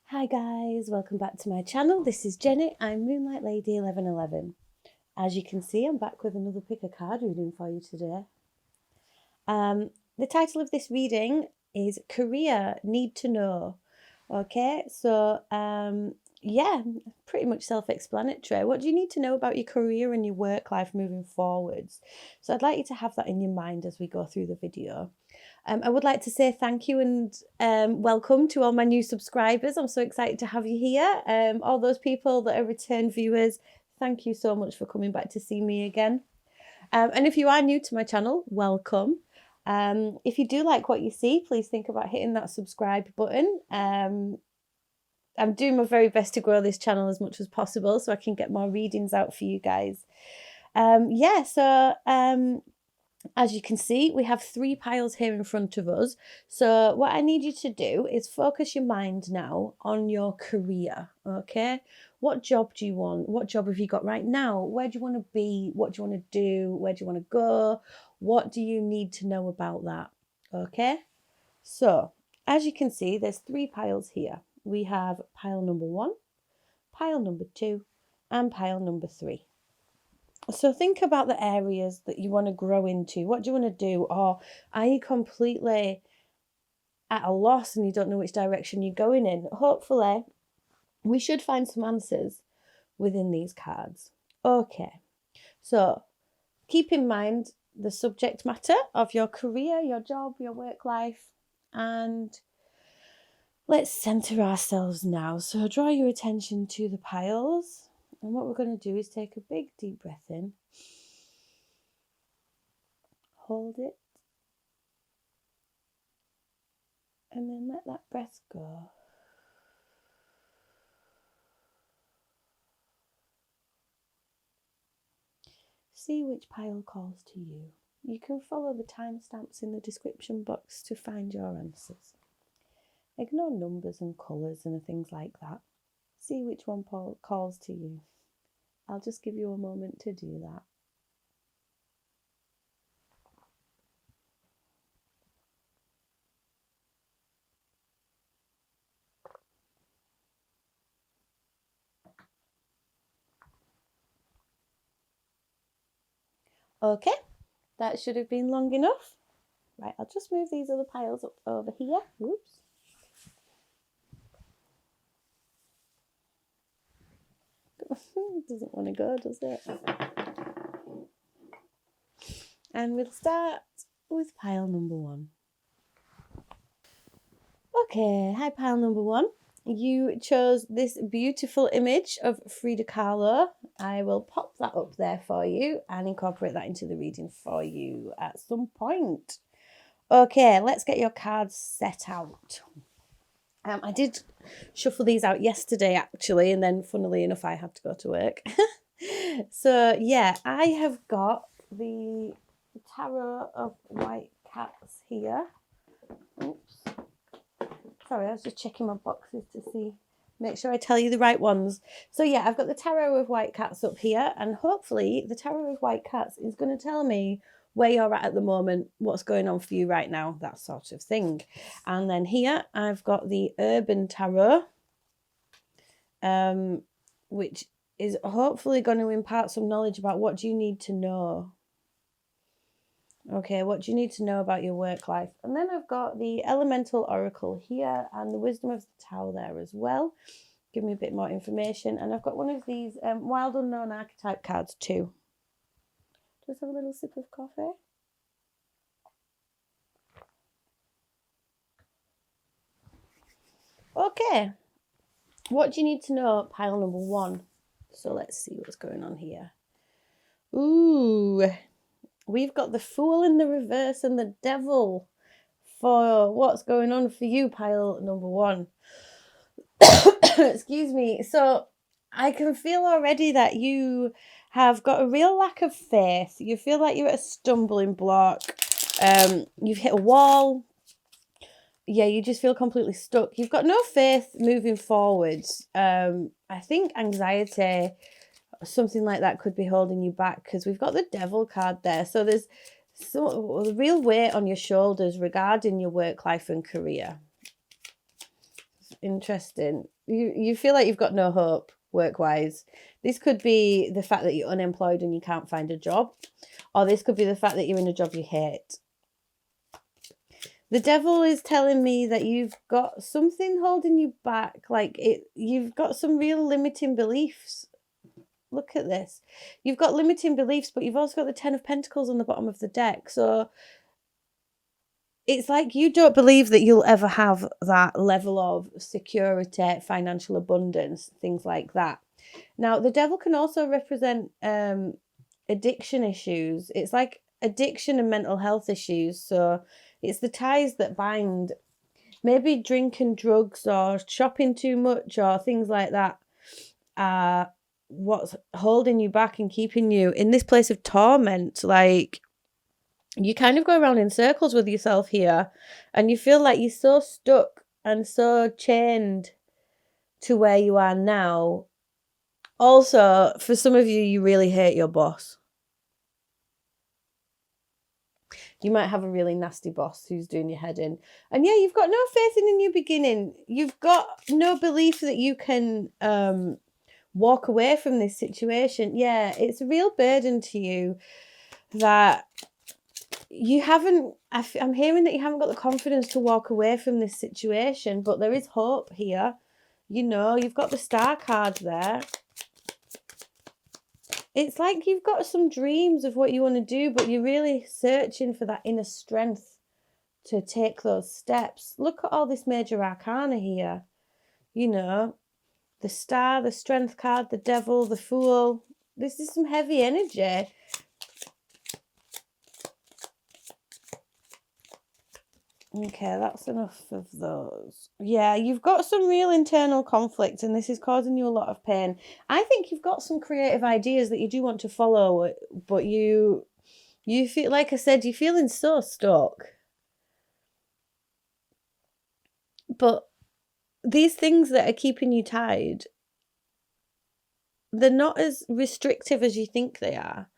Hi guys, welcome back to my channel. This is Jenny. I'm Moonlight Lady 1111. As you can see, I'm back with another pick a card reading for you today. The title of this reading is Career Need to Know. Okay, so yeah, pretty much self-explanatory. What do you need to know about your career and your work life moving forwards? So I'd like you to have that in your mind as we go through the video. I would like to say thank you and welcome to all my new subscribers. I'm so excited to have you here. All those people that are return viewers, thank you so much for coming back to see me again. And if you are new to my channel, welcome. If you do like what you see, please think about hitting that subscribe button. I'm doing my very best to grow this channel as much as possible so I can get more readings out for you guys. As you can see, we have 3 piles here in front of us. So what I need you to do is focus your mind now on your career, okay? What job do you want? What job have you got right now? Where do you want to be? What do you want to do? Where do you want to go? What do you need to know about that, okay? So, as you can see, there's 3 piles here. We have pile number 1, pile number 2, and pile number 3. So think about the areas that you want to grow into. What do you want to do? Or are you completely at a loss and you don't know which direction you're going in? Hopefully, we should find some answers within these cards. Okay, so keep in mind the subject matter of your career, your job, your work life, and let's center ourselves now. So draw your attention to the piles. And what we're going to do is take a big deep breath in. Hold it. And then let that breath go. See which pile calls to you. You can follow the timestamps in the description box to find your answers. Ignore numbers and colours and things like that. See which one calls to you. I'll just give you a moment to do that. Okay, that should have been long enough. Right, I'll just move these other piles up over here. Whoops. Doesn't want to go, does it? And we'll start with pile number 1. Okay, hi pile number 1. You chose this beautiful image of Frida Kahlo. I will pop that up there for you and incorporate that into the reading for you at some point. Okay, let's get your cards set out. I did shuffle these out yesterday actually, and then funnily enough I had to go to work. So yeah, I have got the Tarot of White Cats here. Oops. Sorry, I was just checking my boxes to see, make sure I tell you the right ones. So yeah, I've got the Tarot of White Cats up here, and hopefully the Tarot of White Cats is going to tell me where you're at the moment, what's going on for you right now, that sort of thing. And then here I've got the Urban Tarot, which is hopefully going to impart some knowledge about what do you need to know. Okay, what do you need to know about your work life? And then I've got the Elemental Oracle here and the Wisdom of the Tao there as well. Give me a bit more information. And I've got one of these Wild Unknown Archetype cards too. Just have a little sip of coffee. Okay, what do you need to know? Pile number 1. So let's see what's going on here. Ooh, we've got the Fool in the reverse and the Devil for what's going on for you, pile number 1. Excuse me. So I can feel already that you have got a real lack of faith. You feel like you're at a stumbling block. You've hit a wall. Yeah, you just feel completely stuck. You've got no faith moving forwards. I think anxiety, something like that, could be holding you back because we've got the Devil card there. So there's a real weight on your shoulders regarding your work life and career. interesting. You feel like you've got no hope work-wise. This could be the fact that you're unemployed and you can't find a job, or this could be the fact that you're in a job you hate. The devil is telling me that you've got something holding you back, you've got some real limiting beliefs. Look at this. You've got limiting beliefs, but you've also got the 10 of Pentacles on the bottom of the deck. So it's like you don't believe that you'll ever have that level of security, financial abundance, things like that. Now, the devil can also represent addiction issues. It's like addiction and mental health issues. So it's the ties that bind, maybe drinking, drugs, or shopping too much, or things like that are what's holding you back and keeping you in this place of torment. Like, you kind of go around in circles with yourself here, and you feel like you're so stuck and so chained to where you are now. Also, for some of you, you really hate your boss. You might have a really nasty boss who's doing your head in. And yeah, you've got no faith in a new beginning. You've got no belief that you can walk away from this situation. Yeah, it's a real burden to you that you haven't, I'm hearing that you haven't got the confidence to walk away from this situation, but there is hope here. You know, you've got the Star card there. It's like you've got some dreams of what you want to do, but you're really searching for that inner strength to take those steps. Look at all this major arcana here. You know, the Star, the Strength card, the Devil, the Fool. This is some heavy energy. Okay, that's enough of those. Yeah, you've got some real internal conflict, and this is causing you a lot of pain. I think you've got some creative ideas that you do want to follow, but you feel, like I said, you're feeling so stuck. But these things that are keeping you tied, they're not as restrictive as you think they are.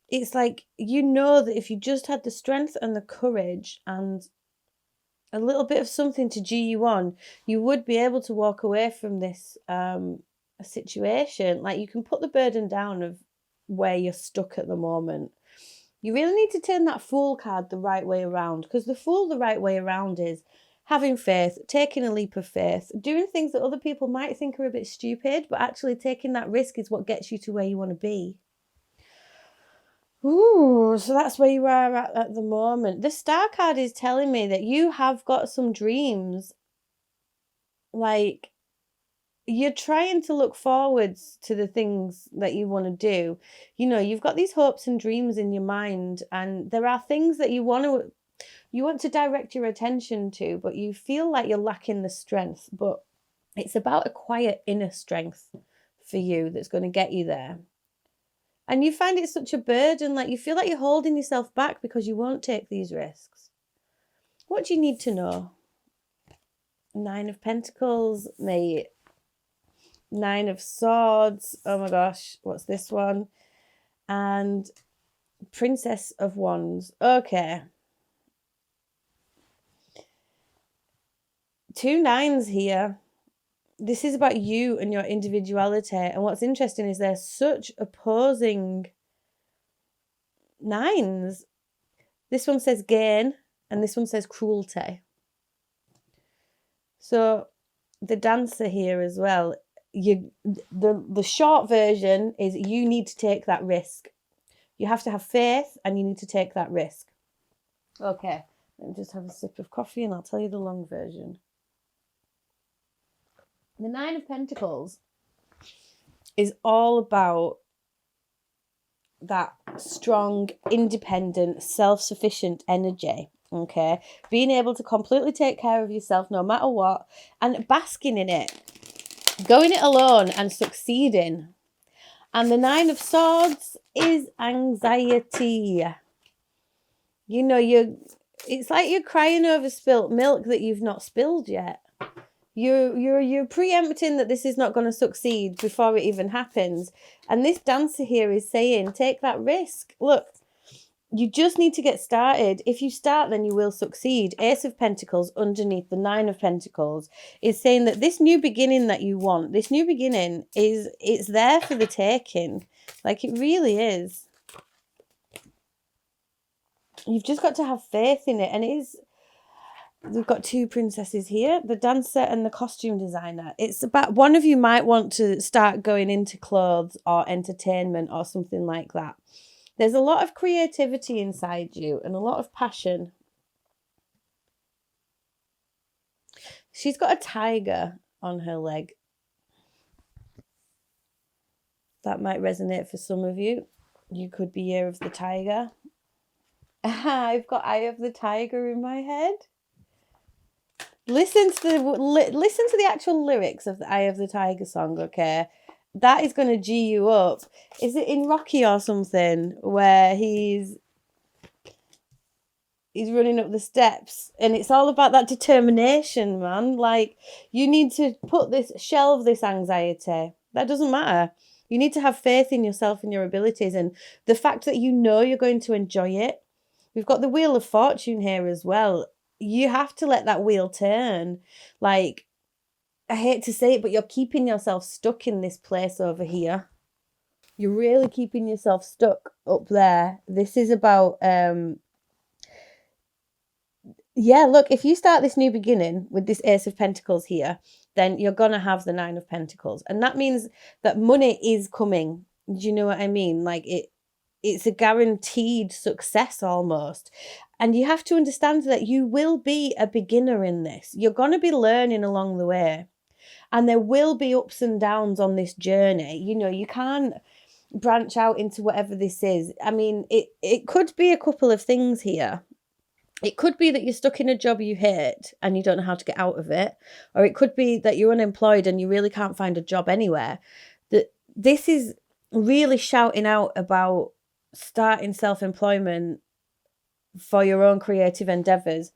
It's like, you know that if you just had the strength and the courage and a little bit of something to G you on, you would be able to walk away from this situation. Like, you can put the burden down of where you're stuck at the moment. You really need to turn that Fool card the right way around, because the Fool the right way around is having faith, taking a leap of faith, doing things that other people might think are a bit stupid, but actually taking that risk is what gets you to where you want to be. Ooh, so that's where you are at the moment. The Star card is telling me that you have got some dreams. Like, you're trying to look forwards to the things that you want to do. You know, you've got these hopes and dreams in your mind, and there are things that you want to direct your attention to, but you feel like you're lacking the strength. But it's about a quiet inner strength for you that's going to get you there. And you find it such a burden, like you feel like you're holding yourself back because you won't take these risks. What do you need to know? 9 of Pentacles, mate. 9 of Swords. Oh my gosh, what's this one? And Princess of Wands. Okay. 2 9s here. This is about you and your individuality. And what's interesting is they're such opposing 9s. This one says gain and this one says cruelty. So the Dancer here as well. The short version is you need to take that risk. You have to have faith and you need to take that risk. Okay, let me just have a sip of coffee and I'll tell you the long version. The 9 of Pentacles is all about that strong, independent, self-sufficient energy, okay? Being able to completely take care of yourself no matter what, and basking in it, going it alone and succeeding. And the 9 of Swords is anxiety. You know, it's like you're crying over spilt milk that you've not spilled yet. You're preempting that this is not going to succeed before it even happens. And this Dancer here is saying, take that risk. Look, You just need to get started. If you start, then you will succeed. Ace of Pentacles underneath the Nine of Pentacles is saying that this new beginning that you want, this new beginning it's there for the taking. Like, it really is. You've just got to have faith in it. And it is, we've got two princesses here, the dancer and the costume designer. It's about, one of you might want to start going into clothes or entertainment or something like that. There's a lot of creativity inside you and a lot of passion. She's got a tiger on her leg. That might resonate for some of you. You could be Year of the Tiger. I've got Eye of the Tiger in my head. Listen to the actual lyrics of the Eye of the Tiger song, okay? That is going to G you up. Is it in Rocky or something where he's running up the steps and it's all about that determination, man? Like, you need to shelve this anxiety. That doesn't matter. You need to have faith in yourself and your abilities and the fact that you know you're going to enjoy it. We've got the Wheel of Fortune here as well. You have to let that wheel turn. Like, I hate to say it, but you're keeping yourself stuck in this place over here. You're really keeping yourself stuck up there. This is about, look, if you start this new beginning with this Ace of Pentacles here, then you're going to have the Nine of Pentacles. And that means that money is coming. Do you know what I mean? Like, it's a guaranteed success almost. And you have to understand that you will be a beginner in this. You're going to be learning along the way. And there will be ups and downs on this journey. You know, you can't branch out into whatever this is. I mean, it could be a couple of things here. It could be that you're stuck in a job you hate and you don't know how to get out of it. Or it could be that you're unemployed and you really can't find a job anywhere. This is really shouting out about starting self-employment for your own creative endeavors.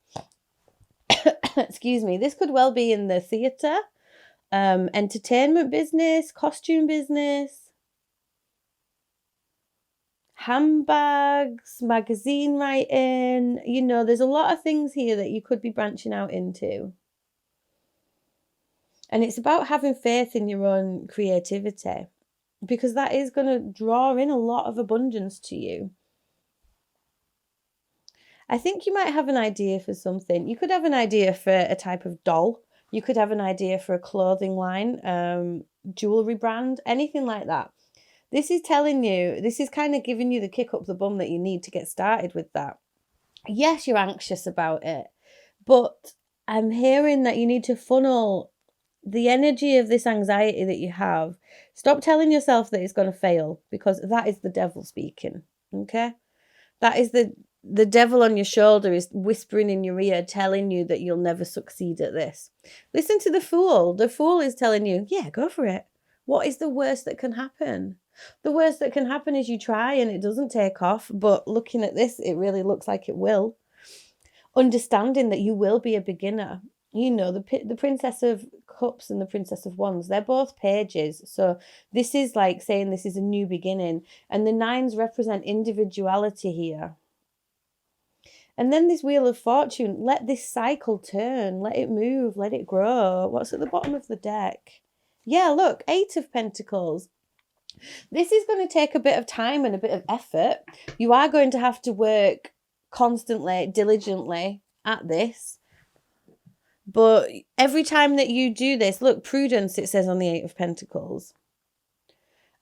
Excuse me. This could well be in the theatre, entertainment business, costume business, handbags, magazine writing. You know, there's a lot of things here that you could be branching out into. And it's about having faith in your own creativity, because that is going to draw in a lot of abundance to you. I think you might have an idea for something. You could have an idea for a type of doll. You could have an idea for a clothing line, jewelry brand, anything like that. This is telling you, this is kind of giving you the kick up the bum that you need to get started with that. Yes, you're anxious about it, but I'm hearing that you need to funnel the energy of this anxiety that you have. Stop telling yourself that it's going to fail, because that is the devil speaking, okay? That is the devil on your shoulder is whispering in your ear, telling you that you'll never succeed at this. Listen to the Fool. The Fool is telling you, yeah, go for it. What is the worst that can happen? The worst that can happen is you try and it doesn't take off, but looking at this, it really looks like it will. Understanding that you will be a beginner. You know, the Princess of Cups and the Princess of Wands, they're both pages. So this is like saying this is a new beginning. And the nines represent individuality here. And then this Wheel of Fortune, let this cycle turn, let it move, let it grow. What's at the bottom of the deck? Yeah, look, Eight of Pentacles. This is going to take a bit of time and a bit of effort. You are going to have to work constantly, diligently at this. But every time that you do this, look, prudence, it says on the Eight of Pentacles.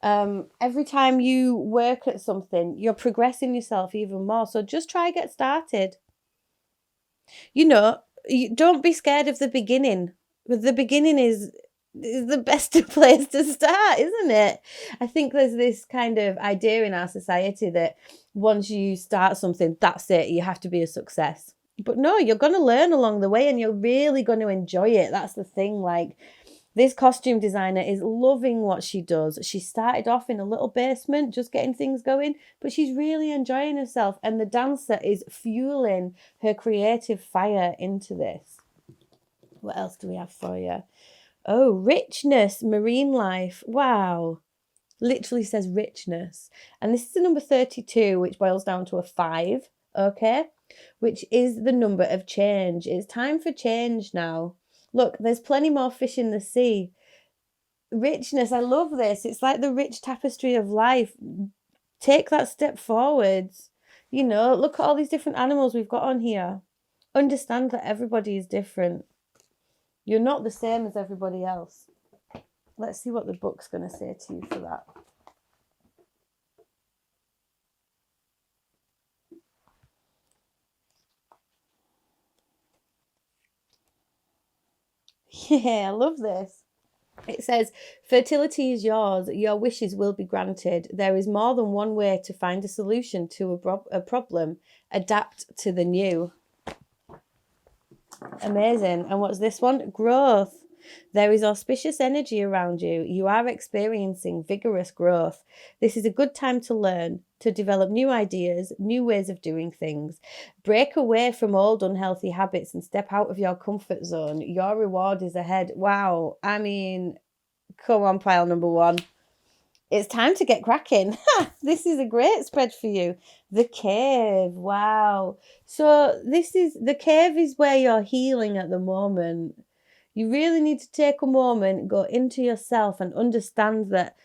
Every time you work at something, you're progressing yourself even more. So just try get started. You know, don't be scared of the beginning. The beginning is the best place to start, isn't it? I think there's this kind of idea in our society that once you start something, that's it, you have to be a success. But no, you're going to learn along the way and you're really going to enjoy it. That's the thing. Like, this costume designer is loving what she does. She started off in a little basement, just getting things going, but she's really enjoying herself. And the dancer is fueling her creative fire into this. What else do we have for you? Oh, richness, marine life. Wow. literally says richness. And this is the number 32, which boils down to a 5, okay? Which is the number of change. It's time for change now. Look, there's plenty more fish in the sea. Richness, I love this. It's like the rich tapestry of life. Take that step forwards. You know, look at all these different animals we've got on here. Understand that everybody is different. You're not the same as everybody else. Let's see what the book's going to say to you for that. Yeah, I love this. It says, fertility is yours. Your wishes will be granted. There is more than one way to find a solution to a problem. Adapt to the new. Amazing. And what's this one? Growth. There is auspicious energy around you. You are experiencing vigorous growth. This is a good time to learn, to develop new ideas, new ways of doing things. Break away from old unhealthy habits and step out of your comfort zone. Your reward is ahead. Wow. I mean, come on, pile number 1. It's time to get cracking. This is a great spread for you. The cave. Wow. So the cave is where you're healing at the moment. You really need to take a moment, go into yourself and understand that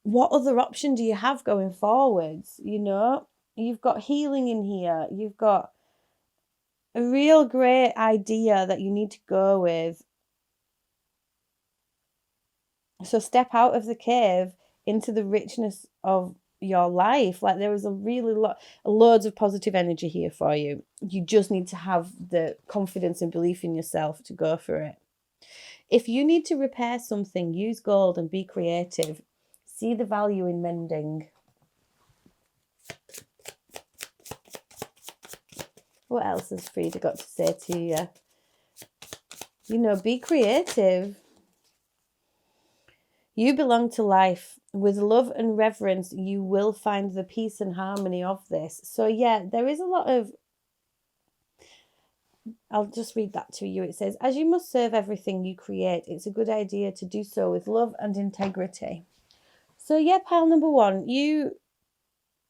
what other option do you have going forwards? You know, you've got healing in here. You've got a real great idea that you need to go with. So step out of the cave into the richness of your life. Like, there is a really loads of positive energy here for you. You just need to have the confidence and belief in yourself to go for it. If you need to repair something, use gold and be creative. See the value in mending. What else has Frida got to say to you? You know, be creative. You belong to life. With love and reverence, you will find the peace and harmony of this. So yeah, there is a lot of... I'll just read that to you. It says, as you must serve everything you create, it's a good idea to do so with love and integrity. So yeah, pile number 1, you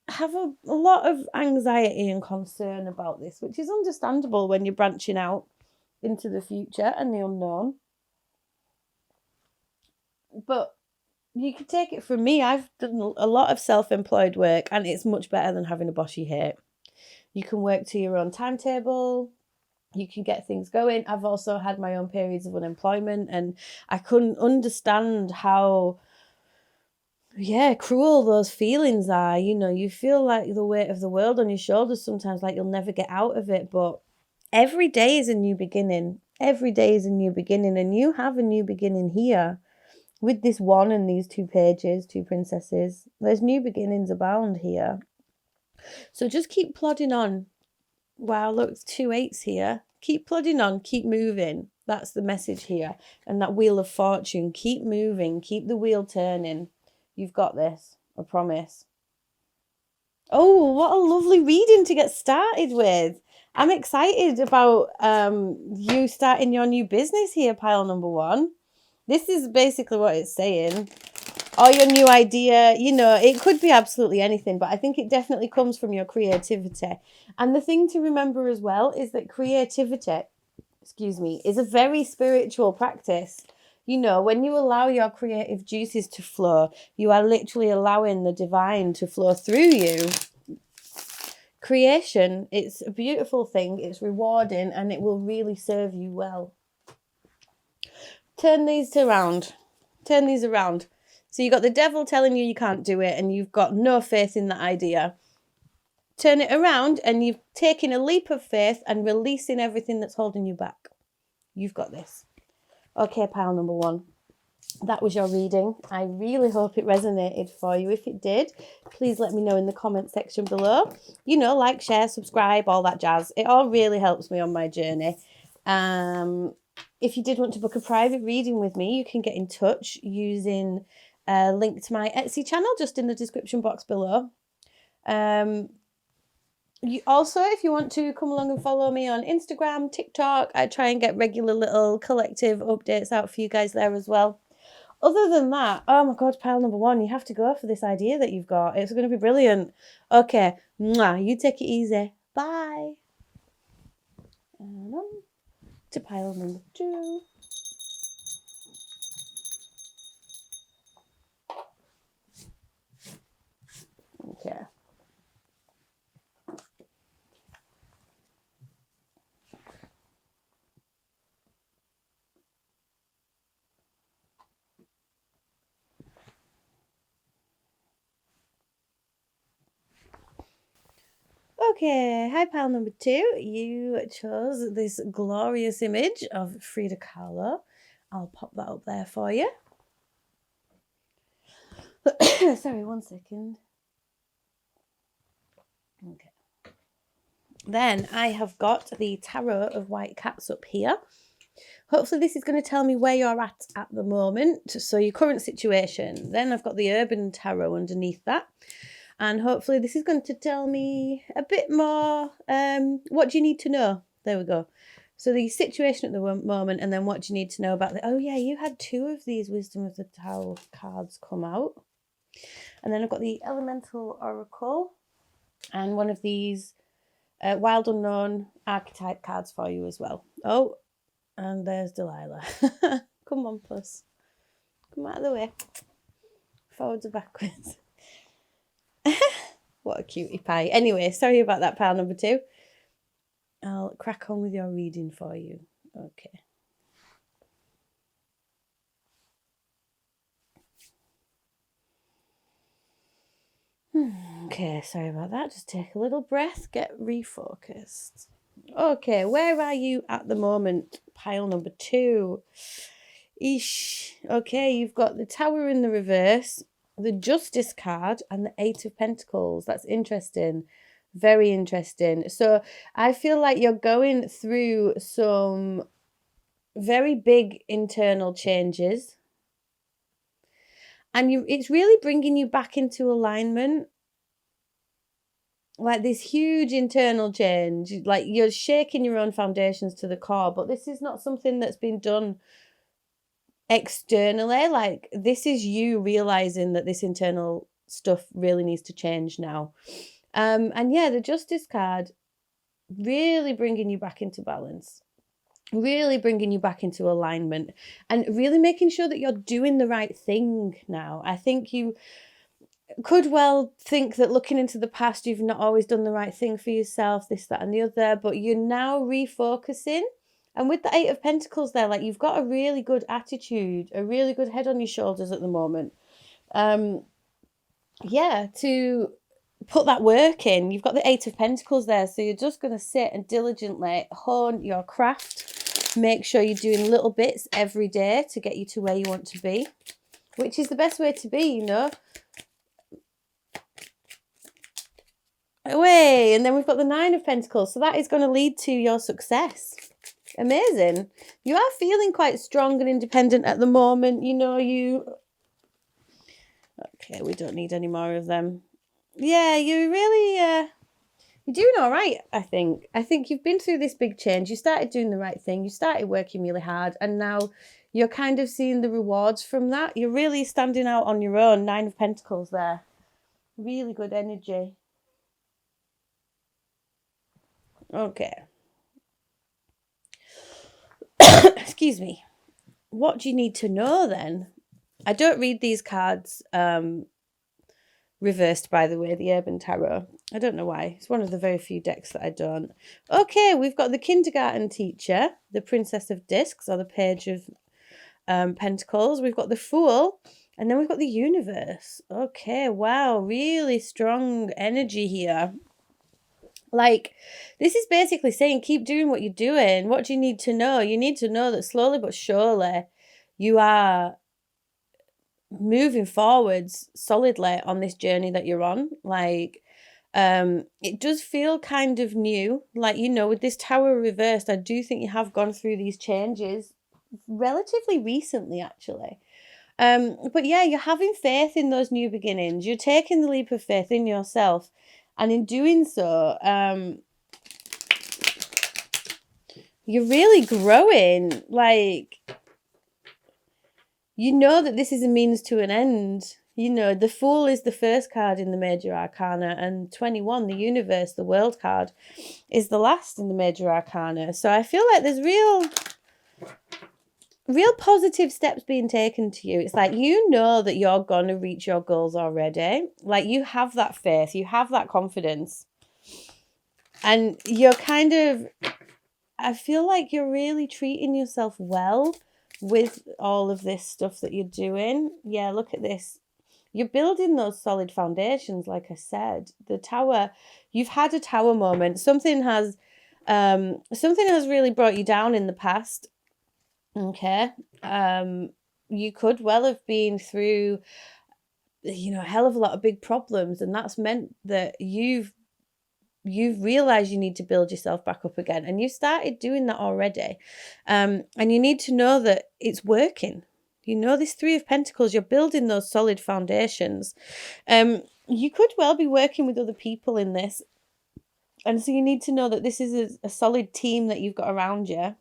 have a lot of anxiety and concern about this, which is understandable when you're branching out into the future and the unknown. But you can take it from me. I've done a lot of self-employed work, and it's much better than having a boss you hate. You can work to your own timetable. You can get things going. I've also had my own periods of unemployment, and I couldn't understand how, cruel those feelings are. You know, you feel like the weight of the world on your shoulders sometimes, like you'll never get out of it. But every day is a new beginning. Every day is a new beginning, and you have a new beginning here. With this 1 and these 2 pages, 2 princesses, there's new beginnings abound here. So just keep plodding on. Wow, look, it's 2 8s here. Keep plodding on, keep moving. That's the message here. And that wheel of fortune, keep moving, keep the wheel turning. You've got this, I promise. Oh, what a lovely reading to get started with. I'm excited about you starting your new business here, pile number 1. This is basically what it's saying. Or your new idea, you know, it could be absolutely anything, but I think it definitely comes from your creativity. And the thing to remember as well is that creativity, is a very spiritual practice. You know, when you allow your creative juices to flow, you are literally allowing the divine to flow through you. Creation, it's a beautiful thing, it's rewarding, and it will really serve you well. Turn these around. Turn these around. So you've got the devil telling you can't do it, and you've got no faith in that idea. Turn it around, and you've taken a leap of faith and releasing everything that's holding you back. You've got this. Okay, pile number 1. That was your reading. I really hope it resonated for you. If it did, please let me know in the comment section below. You know, like, share, subscribe, all that jazz. It all really helps me on my journey. If you did want to book a private reading with me, you can get in touch using a link to my Etsy channel just in the description box below. If you want to come along and follow me on Instagram, TikTok, I try and get regular little collective updates out for you guys there as well. other than that, oh my God, pile number 1, you have to go for this idea that you've got. It's going to be brilliant. Okay, mwah, you take it easy. Bye. And on to pile number 2. Okay. Okay, hi pile number 2. You chose this glorious image of Frida Kahlo. I'll pop that up there for you. Sorry, 1 second. Okay. Then I have got the Tarot of White Cats up here. Hopefully this is going to tell me where you're at the moment, so your current situation. Then I've got the Urban Tarot underneath that. And hopefully this is going to tell me a bit more, what do you need to know? There we go. So the situation at the moment, and then what do you need to know about the... Oh yeah, you had 2 of these Wisdom of the Tarot cards come out. And then I've got the Elemental Oracle and one of these Wild Unknown archetype cards for you as well. Oh, and there's Delilah. Come on, puss. Come out of the way. Forwards or backwards. What a cutie pie. Anyway, sorry about that, pile number 2. I'll crack on with your reading for you. Okay. Okay, sorry about that. Just take a little breath, get refocused. Okay, where are you at the moment? Pile number 2. Eesh. Okay, you've got the Tower in the reverse, the Justice card, and the 8 of Pentacles. That's interesting. Very interesting. So I feel like you're going through some very big internal changes. And it's really bringing you back into alignment. Like this huge internal change. Like you're shaking your own foundations to the core. But this is not something that's been done externally. Like this is you realizing that this internal stuff really needs to change now. And yeah, the Justice card really bringing you back into balance, really bringing you back into alignment, and really making sure that you're doing the right thing now. I think you could well think that looking into the past, you've not always done the right thing for yourself, this, that, and the other, but you're now refocusing. And with the 8 of Pentacles there, like you've got a really good attitude, a really good head on your shoulders at the moment. Yeah, to put that work in. You've got the 8 of Pentacles there, so you're just going to sit and diligently hone your craft. Make sure you're doing little bits every day to get you to where you want to be, which is the best way to be, you know. Away, and then we've got the 9 of Pentacles, so that is going to lead to your success. Amazing. You are feeling quite strong and independent at the moment, you know. Okay, we don't need any more of them. Yeah, you really, you're doing all right, I think. I think you've been through this big change. You started doing the right thing. You started working really hard, and now you're kind of seeing the rewards from that. You're really standing out on your own. 9 of Pentacles there. Really good energy. Okay. Excuse me. What do you need to know then? I don't read these cards reversed, by the way, the Urban Tarot. I don't know why. It's one of the very few decks that I don't. Okay, we've got the Kindergarten Teacher, the Princess of Discs, or the Page of Pentacles. We've got the Fool, and then we've got the Universe. Okay, wow, really strong energy here. Like, this is basically saying, keep doing what you're doing. What do you need to know? You need to know that slowly but surely you are moving forwards solidly on this journey that you're on. Like, it does feel kind of new. Like, you know, with this Tower reversed, I do think you have gone through these changes relatively recently, actually. But yeah, you're having faith in those new beginnings. You're taking the leap of faith in yourself. And in doing so, you're really growing. Like, You know that this is a means to an end. You know, the Fool is the first card in the Major Arcana, and 21, the Universe, the World card, is the last in the Major Arcana. So I feel like there's real positive steps being taken to you. It's like, you know that you're going to reach your goals already. Like, you have that faith, you have that confidence. And you're kind of, I feel like you're really treating yourself well with all of this stuff that you're doing. Yeah, look at this. You're building those solid foundations, like I said. The tower, you've had a tower moment. Something has really brought you down in the past. Okay. You could well have been through, a hell of a lot of big problems, and that's meant that you've realized you need to build yourself back up again, and you started doing that already. And you need to know that it's working. This Three of Pentacles, you're building those solid foundations. You could well be working with other people in this, and so you need to know that this is a solid team that you've got around you.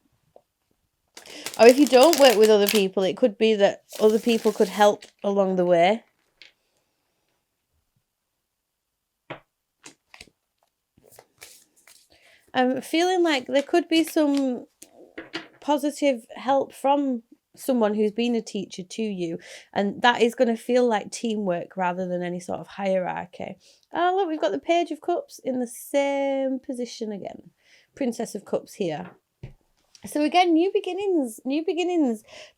Or if you don't work with other people, it could be that other people could help along the way. I'm feeling like there could be some positive help from someone who's been a teacher to you, and that is going to feel like teamwork rather than any sort of hierarchy. Oh, look, we've got the Page of Cups in the same position again. Princess of Cups here. So again, new beginnings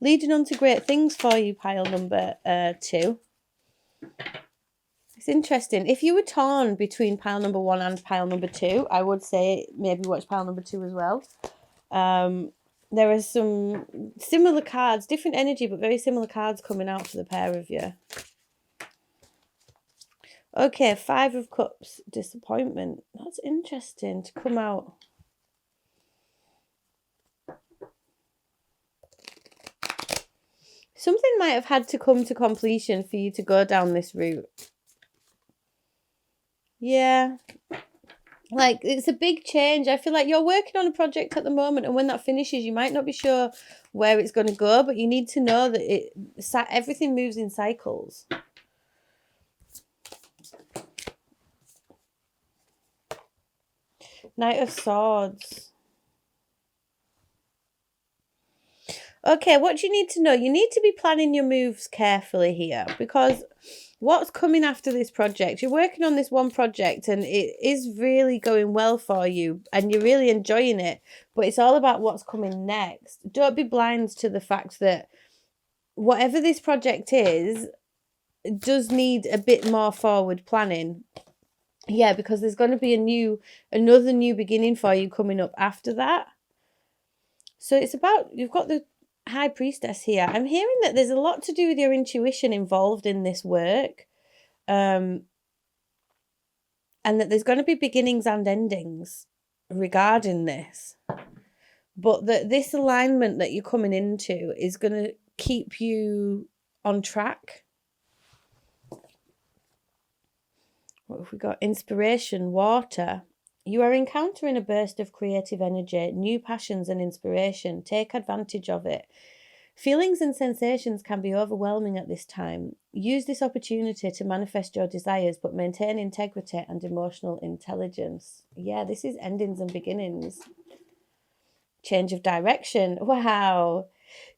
leading on to great things for you, pile number 2. It's interesting. If you were torn between pile number 1 and pile number 2, I would say maybe watch pile number 2 as well. There are some similar cards, different energy, but very similar cards coming out for the pair of you. Okay, 5 of Cups, disappointment. That's interesting to come out. Something might have had to come to completion for you to go down this route. Yeah. Like, it's a big change. I feel like you're working on a project at the moment, and when that finishes, you might not be sure where it's going to go, but you need to know that everything moves in cycles. Knight of Swords. Okay, what do you need to know? You need to be planning your moves carefully here, because what's coming after this project? You're working on this one project and it is really going well for you and you're really enjoying it, but it's all about what's coming next. Don't be blind to the fact that whatever this project is, it does need a bit more forward planning. Yeah, because there's going to be another new beginning for you coming up after that. So it's about, you've got the High Priestess here. I'm hearing that there's a lot to do with your intuition involved in this work. And that there's going to be beginnings and endings regarding this. But that this alignment that you're coming into is going to keep you on track. What have we got? Inspiration, water. You are encountering a burst of creative energy, new passions and inspiration. Take advantage of it. Feelings and sensations can be overwhelming at this time. Use this opportunity to manifest your desires, but maintain integrity and emotional intelligence. Yeah, this is endings and beginnings. Change of direction. Wow.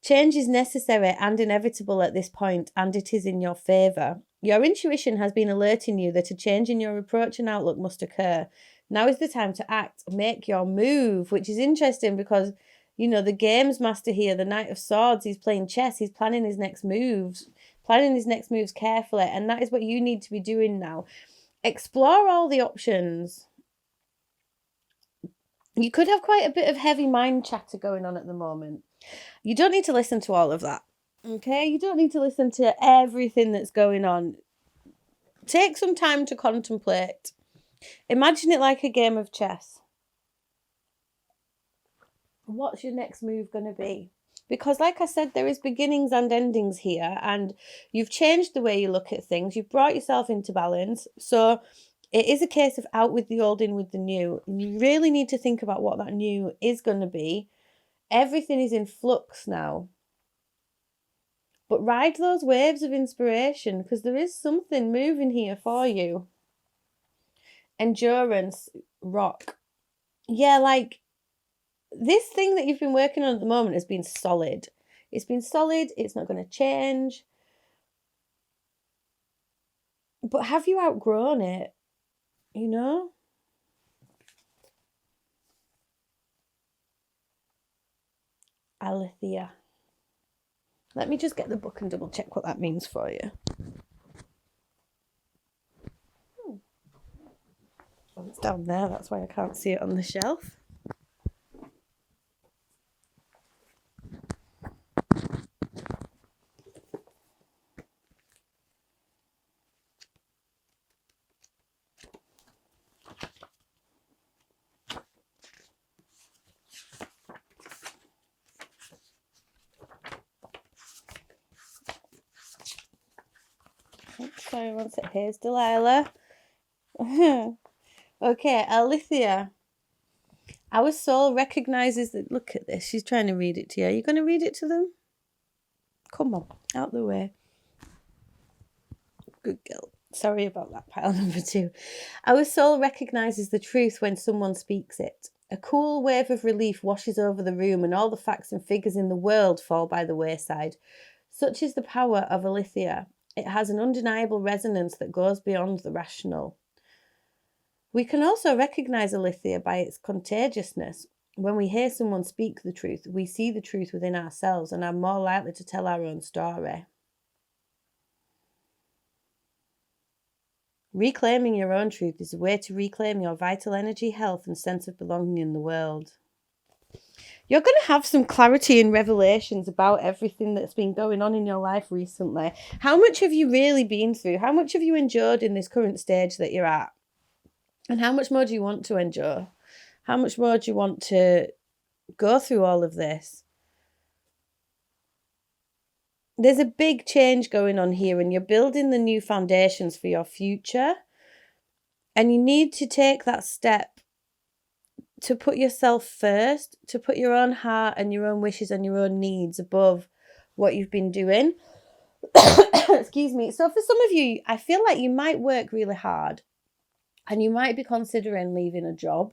Change is necessary and inevitable at this point, and it is in your favour. Your intuition has been alerting you that a change in your approach and outlook must occur. Now is the time to act, make your move, which is interesting because, the games master here, the Knight of Swords, he's playing chess, he's planning his next moves carefully, and that is what you need to be doing now. Explore all the options. You could have quite a bit of heavy mind chatter going on at the moment. You don't need to listen to all of that, okay? You don't need to listen to everything that's going on. Take some time to contemplate. Imagine it like a game of chess. What's your next move going to be? Because like I said, there is beginnings and endings here, and you've changed the way you look at things. You've brought yourself into balance. So it is a case of out with the old, in with the new. And you really need to think about what that new is going to be. Everything is in flux now. But ride those waves of inspiration, because there is something moving here for you. Endurance, rock. Yeah, like this thing that you've been working on at the moment has been solid. It's been solid. It's not going to change. But have you outgrown it? You know? Alethea. Let me just get the book and double check what that means for you. Oh, it's down there. That's why I can't see it on the shelf. Sorry, one sec. Here's Delilah. Okay, Alethea. Our soul recognizes that. Look at this. She's trying to read it to you. Are you going to read it to them? Come on, out the way. Good girl. Sorry about that, pile number 2. Our soul recognizes the truth when someone speaks it. A cool wave of relief washes over the room, and all the facts and figures in the world fall by the wayside. Such is the power of Alethea. It has an undeniable resonance that goes beyond the rational. We can also recognize Alethea by its contagiousness. When we hear someone speak the truth, we see the truth within ourselves and are more likely to tell our own story. Reclaiming your own truth is a way to reclaim your vital energy, health, and sense of belonging in the world. You're going to have some clarity and revelations about everything that's been going on in your life recently. How much have you really been through? How much have you endured in this current stage that you're at? And how much more do you want to endure? How much more do you want to go through all of this? There's a big change going on here, and you're building the new foundations for your future. And you need to take that step to put yourself first, to put your own heart and your own wishes and your own needs above what you've been doing. Excuse me. So for some of you, I feel like you might work really hard and you might be considering leaving a job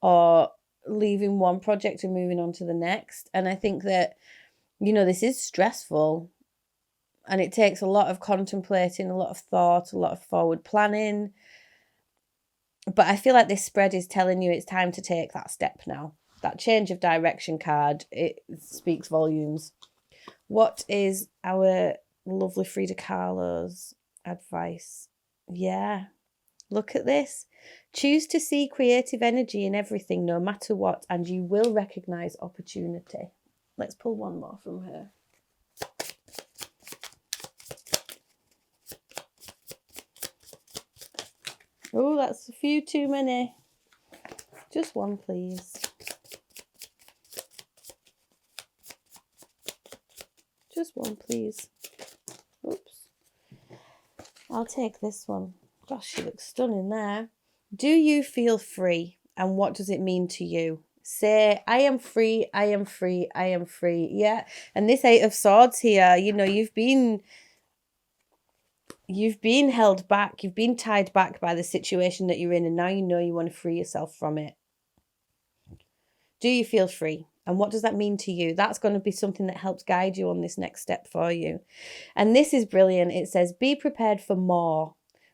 or leaving one project and moving on to the next. And I think that, you know, this is stressful and it takes a lot of contemplating, a lot of thought, a lot of forward planning. But I feel like this spread is telling you it's time to take that step now. That change of direction card, it speaks volumes. What is our lovely Frida Kahlo's advice? Yeah, look at this. Choose to see creative energy in everything, no matter what, and you will recognize opportunity. Let's pull one more from her. Oh, that's a few too many. Just one, please. Just one, please. Oops. I'll take this one. Gosh, she looks stunning there. Do you feel free? And what does it mean to you? Say, I am free, I am free, I am free. Yeah. And this 8 of Swords here, you know, you've been held back. You've been tied back by the situation that you're in, and now you know you want to free yourself from it. Do you feel free? And what does that mean to you? That's going to be something that helps guide you on this next step for you. And this is brilliant. It says, be prepared for more.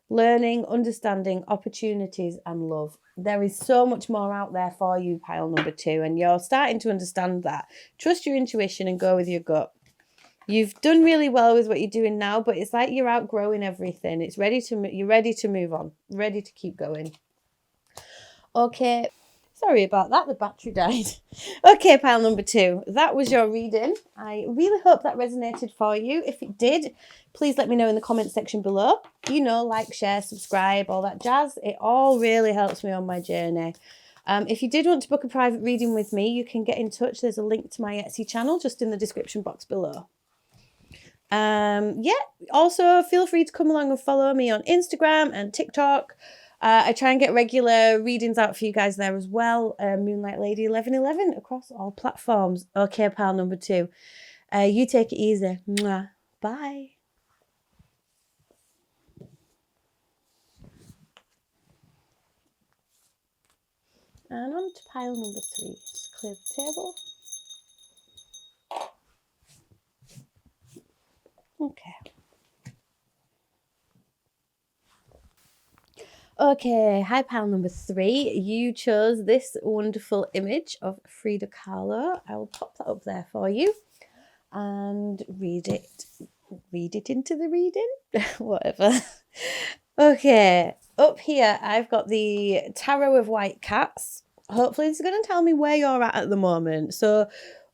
Learning, understanding, opportunities, and love. There is so much more out there for you, pile number 2, and you're starting to understand that. Trust your intuition and go with your gut. You've done really well with what you're doing now, but it's like you're outgrowing everything. You're ready to move on, ready to keep going. Okay. Sorry about that, the battery died. Okay, pile number 2. That was your reading. I really hope that resonated for you. If it did, please let me know in the comment section below. You know, like, share, subscribe, all that jazz. It all really helps me on my journey. If you did want to book a private reading with me, you can get in touch. There's a link to my Etsy channel just in the description box below. Yeah, also feel free to come along and follow me on Instagram and TikTok. I try and get regular readings out for you guys there as well. Moonlight Lady 1111 across all platforms. Okay, pile number 2. You take it easy. Mwah. Bye. And on to pile number 3. Just clear the table. Okay. Okay, hi pile number 3. You chose this wonderful image of Frida Kahlo. I will pop that up there for you and read it. Read it into the reading? Whatever. Okay, up here I've got the Tarot of White Cats. Hopefully this is going to tell me where you're at the moment. So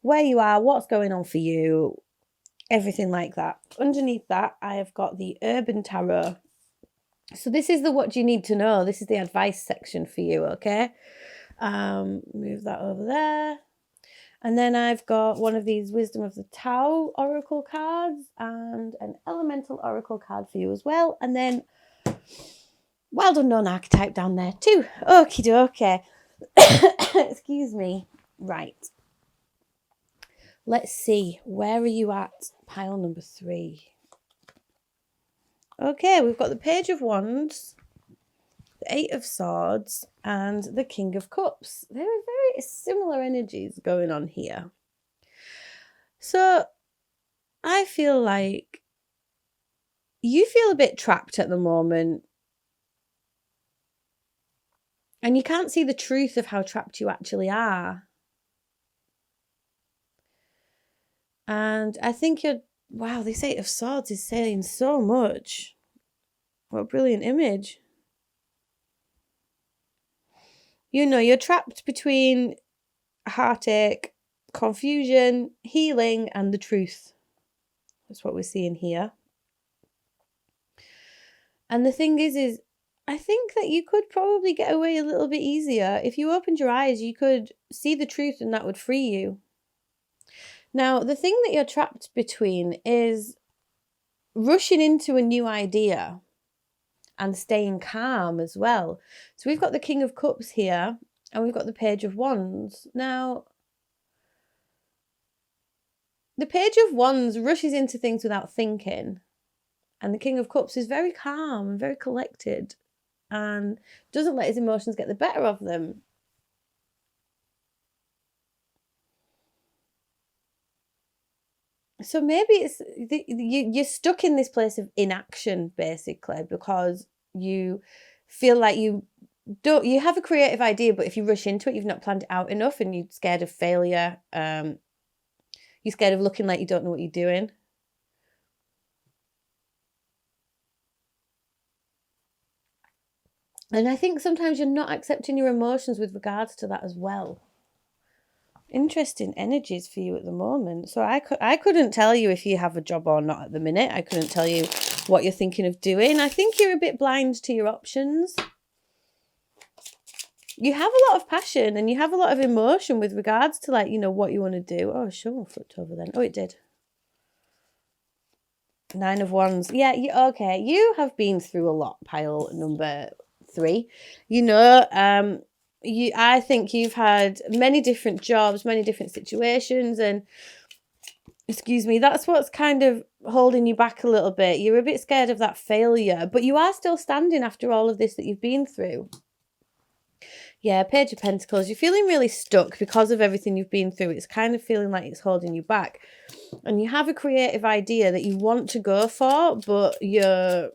where you are, what's going on for you, everything like that. Underneath that, I have got the Urban Tarot. So this is the what do you need to know. This is the advice section for you, okay? Move that over there. And then I've got one of these Wisdom of the Tao Oracle cards and an Elemental Oracle card for you as well. And then Well Done Known Archetype down there too. Okie dokie. Excuse me. Right. Let's see. Where are you at? Pile number 3. Okay, we've got the Page of Wands, the 8 of Swords, and the King of Cups. There are very similar energies going on here. So I feel like you feel a bit trapped at the moment. And you can't see the truth of how trapped you actually are. And I think wow, this 8 of Swords is saying so much. What a brilliant image. You know, you're trapped between heartache, confusion, healing, and the truth. That's what we're seeing here. And the thing is I think that you could probably get away a little bit easier. If you opened your eyes, you could see the truth and that would free you. Now, the thing that you're trapped between is rushing into a new idea and staying calm as well. So we've got the King of Cups here and we've got the Page of Wands. Now, the Page of Wands rushes into things without thinking. And the King of Cups is very calm and very collected and doesn't let his emotions get the better of them. So maybe it's you're stuck in this place of inaction, basically, because you feel like you have a creative idea, but if you rush into it, you've not planned it out enough and you're scared of failure. You're scared of looking like you don't know what you're doing. And I think sometimes you're not accepting your emotions with regards to that as well. Interesting energies for you at the moment. So I couldn't tell you if you have a job or not at the minute. I couldn't tell you what you're thinking of doing. I think you're a bit blind to your options. You have a lot of passion and you have a lot of emotion with regards to, like, you know, what you want to do. Oh, sure, flipped over then. Oh, it did. 9 of Wands. Yeah, okay. You have been through a lot, pile number 3. You know, I think you've had many different jobs, many different situations, and excuse me, that's what's kind of holding you back a little bit. You're a bit scared of that failure, but you are still standing after all of this that you've been through. Yeah, Page of Pentacles. You're feeling really stuck because of everything you've been through. It's kind of feeling like it's holding you back. And you have a creative idea that you want to go for, but you're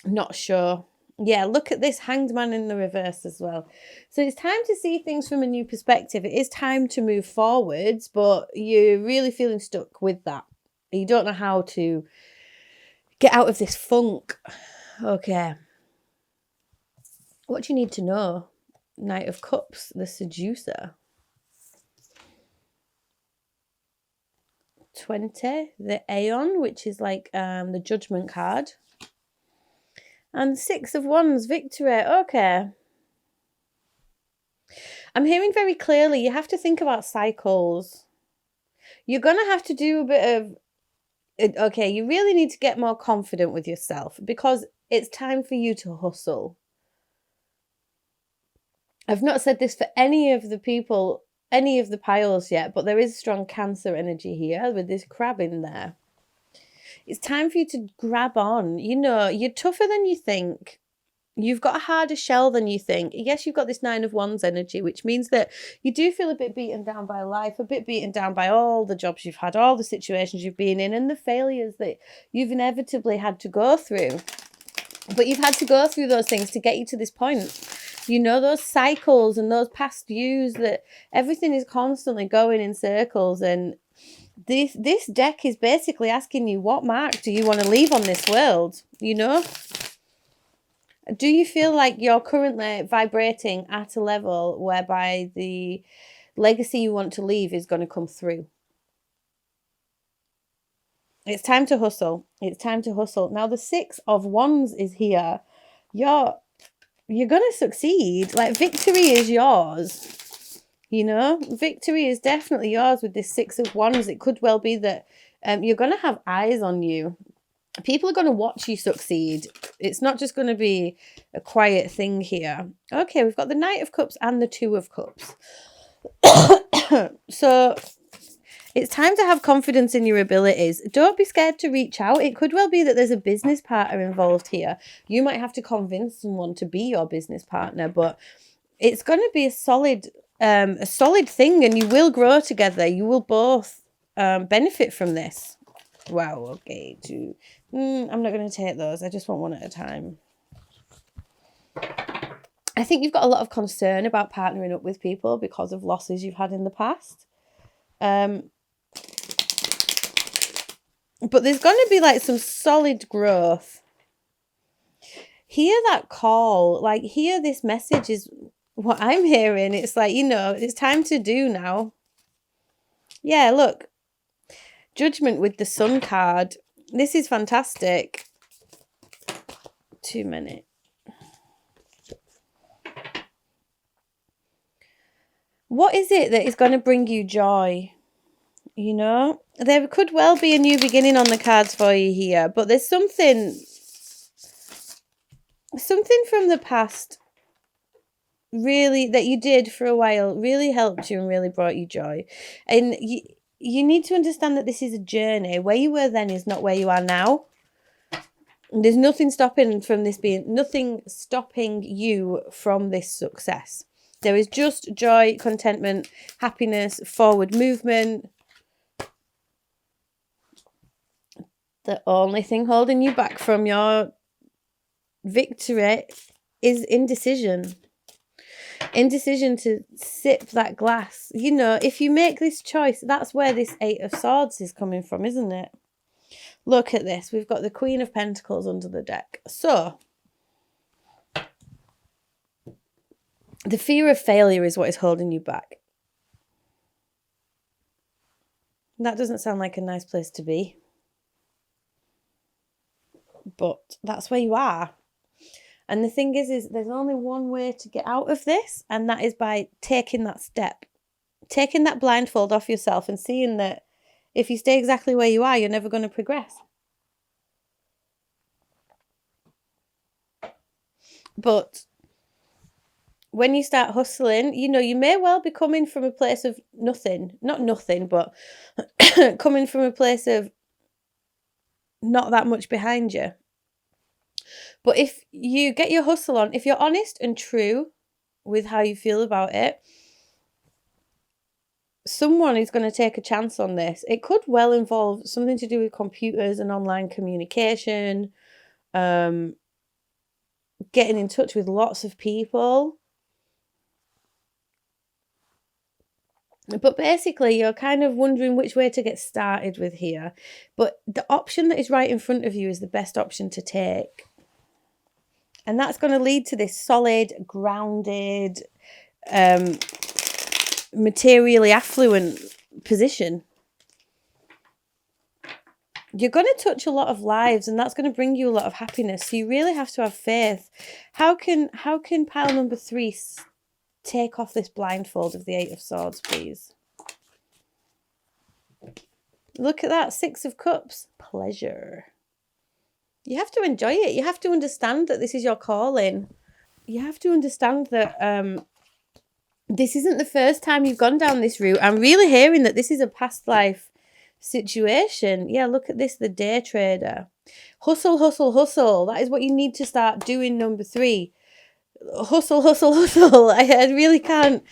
not sure. Yeah, look at this Hanged Man in the reverse as well. So it's time to see things from a new perspective. It is time to move forwards, but you're really feeling stuck with that. You don't know how to get out of this funk. Okay. What do you need to know? Knight of Cups, the Seducer. 20, the Aeon, which is like the Judgment card. And 6 of Wands, Victory. Okay. I'm hearing very clearly you have to think about cycles. You're going to have to do a bit of... Okay, you really need to get more confident with yourself because it's time for you to hustle. I've not said this for any of the people any of the piles yet, but there is strong Cancer energy here with this crab in there. It's time for you to grab on. You know, you're tougher than you think. You've got a harder shell than you think. Yes, you've got this 9 of Wands energy, which means that you do feel a bit beaten down by life, a bit beaten down by all the jobs you've had, all the situations you've been in, and the failures that you've inevitably had to go through. But you've had to go through those things to get you to this point. You know, those cycles and those past views, that everything is constantly going in circles. And this deck is basically asking you, what mark do you want to leave on this world? You know? Do you feel like you're currently vibrating at a level whereby the legacy you want to leave is going to come through? It's time to hustle. It's time to hustle. Now, the 6 of Wands is here. You're going to succeed. Like, victory is yours. You know, victory is definitely yours with this 6 of Wands. It could well be that you're going to have eyes on you. People are going to watch you succeed. It's not just going to be a quiet thing here. Okay, we've got the Knight of Cups and the 2 of Cups. So it's time to have confidence in your abilities. Don't be scared to reach out. It could well be that there's a business partner involved here. You might have to convince someone to be your business partner, but it's going to be a solid thing, and you will grow together. You will both benefit from this. Wow, okay. I'm not going to take those. I just want one at a time. I think you've got a lot of concern about partnering up with people because of losses you've had in the past. But there's going to be like some solid growth. Hear that call. Like, hear this message is what I'm hearing. It's like, you know, it's time to do now. Yeah, look. Judgment with the Sun card. This is fantastic. 2 minutes. What is it that is going to bring you joy? You know, there could well be a new beginning on the cards for you here, but there's something from the past really that you did for a while really helped you and really brought you joy. And you need to understand that this is a journey. Where you were then is not where you are now. There's nothing stopping you from this success. There is just joy, contentment, happiness, forward movement. The only thing holding you back from your victory is indecision. Indecision to sip that glass. You know, if you make this choice, that's where this 8 of Swords is coming from, isn't it? Look at this. We've got the Queen of Pentacles under the deck. So, the fear of failure is what is holding you back. That doesn't sound like a nice place to be. But that's where you are. And the thing is there's only one way to get out of this, and that is by taking that step. Taking that blindfold off yourself and seeing that if you stay exactly where you are, you're never going to progress. But when you start hustling, you know, you may well be coming from a place of nothing. Not nothing, but coming from a place of not that much behind you. But if you get your hustle on, if you're honest and true with how you feel about it, someone is going to take a chance on this. It could well involve something to do with computers and online communication, getting in touch with lots of people. But basically, you're kind of wondering which way to get started with here. But the option that is right in front of you is the best option to take. And that's going to lead to this solid, grounded, materially affluent position. You're going to touch a lot of lives, and that's going to bring you a lot of happiness. So you really have to have faith. How can pile number 3 take off this blindfold of the 8 of Swords, please? Look at that, 6 of Cups. Pleasure. You have to enjoy it. You have to understand that this is your calling. You have to understand that this isn't the first time you've gone down this route. I'm really hearing that this is a past life situation. Yeah, look at this, the day trader. Hustle, hustle, hustle. That is what you need to start doing, number 3. Hustle, hustle, hustle. I really can't.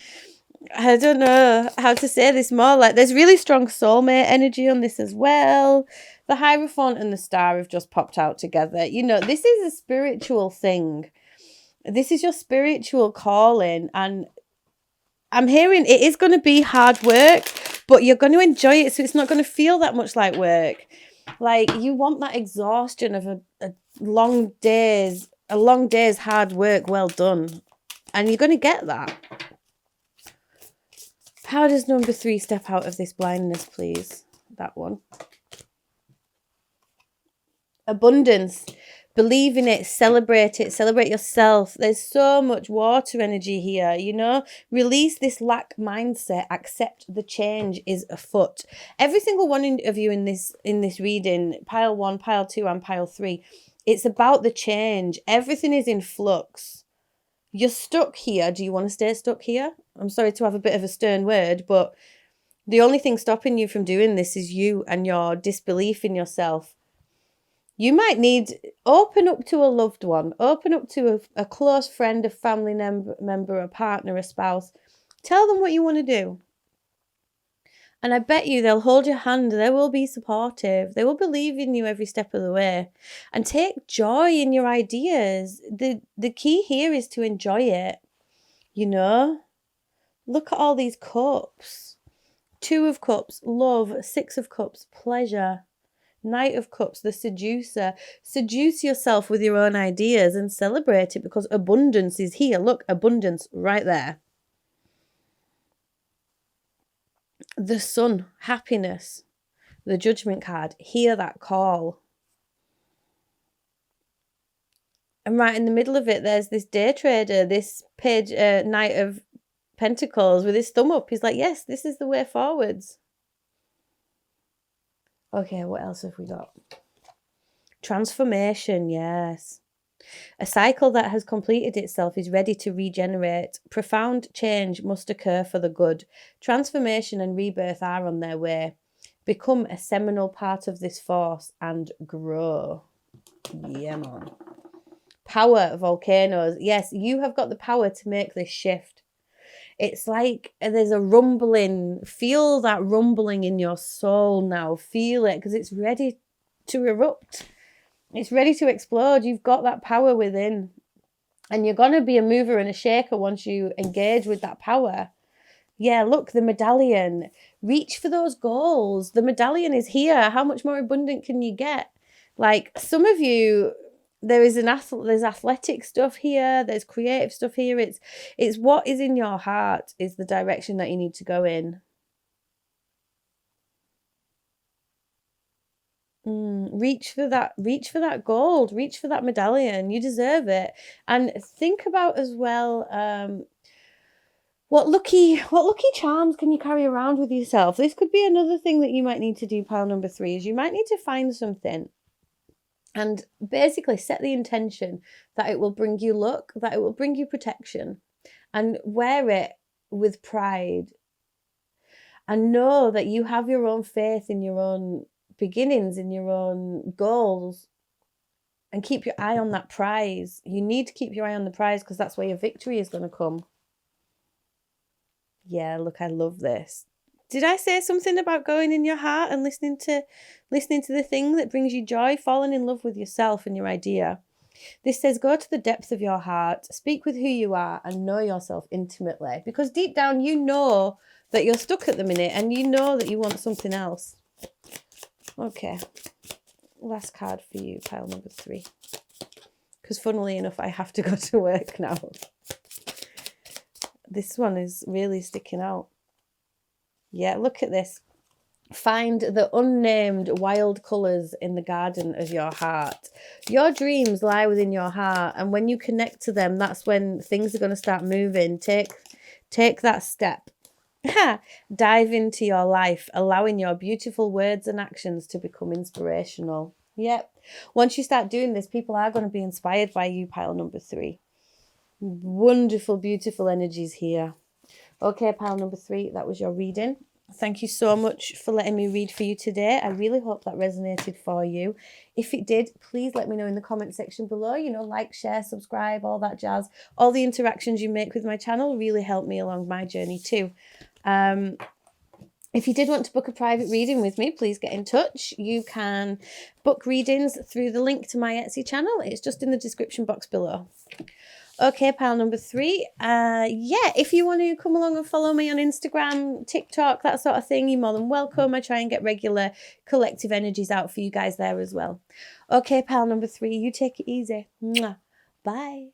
I don't know how to say this more. Like, there's really strong soulmate energy on this as well. The Hierophant and the Star have just popped out together. You know, this is a spiritual thing. This is your spiritual calling. And I'm hearing it is going to be hard work, but you're going to enjoy it. So it's not going to feel that much like work. Like, you want that exhaustion of a long day's hard work well done. And you're going to get that. How does number 3 step out of this blindness, please? That one. Abundance. Believe in it. Celebrate it. Celebrate yourself. There's so much water energy here, you know. Release this lack mindset. Accept the change is afoot. Every single one of you in this reading, pile 1, pile 2, and pile 3, it's about the change. Everything is in flux. You're stuck here. Do you want to stay stuck here? I'm sorry to have a bit of a stern word, but the only thing stopping you from doing this is you and your disbelief in yourself. You might need, open up to a loved one, open up to a close friend, a family member, a partner, a spouse. Tell them what you want to do. And I bet you they'll hold your hand. They will be supportive. They will believe in you every step of the way. And take joy in your ideas. The key here is to enjoy it. You know? Look at all these cups. 2 of Cups, love. 6 of Cups, pleasure. Knight of Cups, the seducer. Seduce yourself with your own ideas and celebrate it, because abundance is here. Look, abundance right there. The Sun, happiness. The Judgment card, hear that call. And right in the middle of it, there's this day trader, this page, Knight of Pentacles with his thumb up. He's like, yes, this is the way forwards. Okay, what else have we got? Transformation, yes. A cycle that has completed itself is ready to regenerate. Profound change must occur for the good. Transformation and rebirth are on their way. Become a seminal part of this force and grow. Yeah, man. Power, volcanoes. Yes, you have got the power to make this shift. It's like there's a rumbling. Feel that rumbling in your soul now. Feel it, because it's ready to erupt. It's ready to explode. You've got that power within. And you're going to be a mover and a shaker once you engage with that power. Yeah, look, the medallion. Reach for those goals. The medallion is here. How much more abundant can you get? Like, some of you, there's athletic stuff here. There's creative stuff here. It's what is in your heart is the direction that you need to go in. Reach for that gold, reach for that medallion. You deserve it. And think about as well, what lucky charms can you carry around with yourself? This could be another thing that you might need to do, pile number 3, is you might need to find something and basically set the intention that it will bring you luck, that it will bring you protection, and wear it with pride. And know that you have your own faith in your own beginnings, in your own goals, and keep your eye on that prize. You need to keep your eye on the prize, because that's where your victory is going to come. Yeah, look, I love this. Did I say something about going in your heart and listening to the thing that brings you joy, falling in love with yourself and your idea? This says, go to the depth of your heart, speak with who you are, and know yourself intimately, because deep down you know that you're stuck at the minute and you know that you want something else. Okay, last card for you, pile number 3. Because funnily enough, I have to go to work now. This one is really sticking out. Yeah, look at this. Find the unnamed wild colours in the garden of your heart. Your dreams lie within your heart, and when you connect to them, that's when things are going to start moving. Take that step. Dive into your life, allowing your beautiful words and actions to become inspirational. Yep. Once you start doing this, people are going to be inspired by you, pile number 3. Wonderful, beautiful energies here. Okay, pile number 3, that was your reading. Thank you so much for letting me read for you today. I really hope that resonated for you. If it did, please let me know in the comment section below. You know, like, share, subscribe, all that jazz. All the interactions you make with my channel really help me along my journey too. If you did want to book a private reading with me, please get in touch. You can book readings through the link to my Etsy channel. It's just in the description box below. Okay, pile number 3. Yeah, if you want to come along and follow me on Instagram, TikTok, that sort of thing, you're more than welcome. I try and get regular collective energies out for you guys there as well. Okay, pile number 3, you take it easy. Mwah. Bye.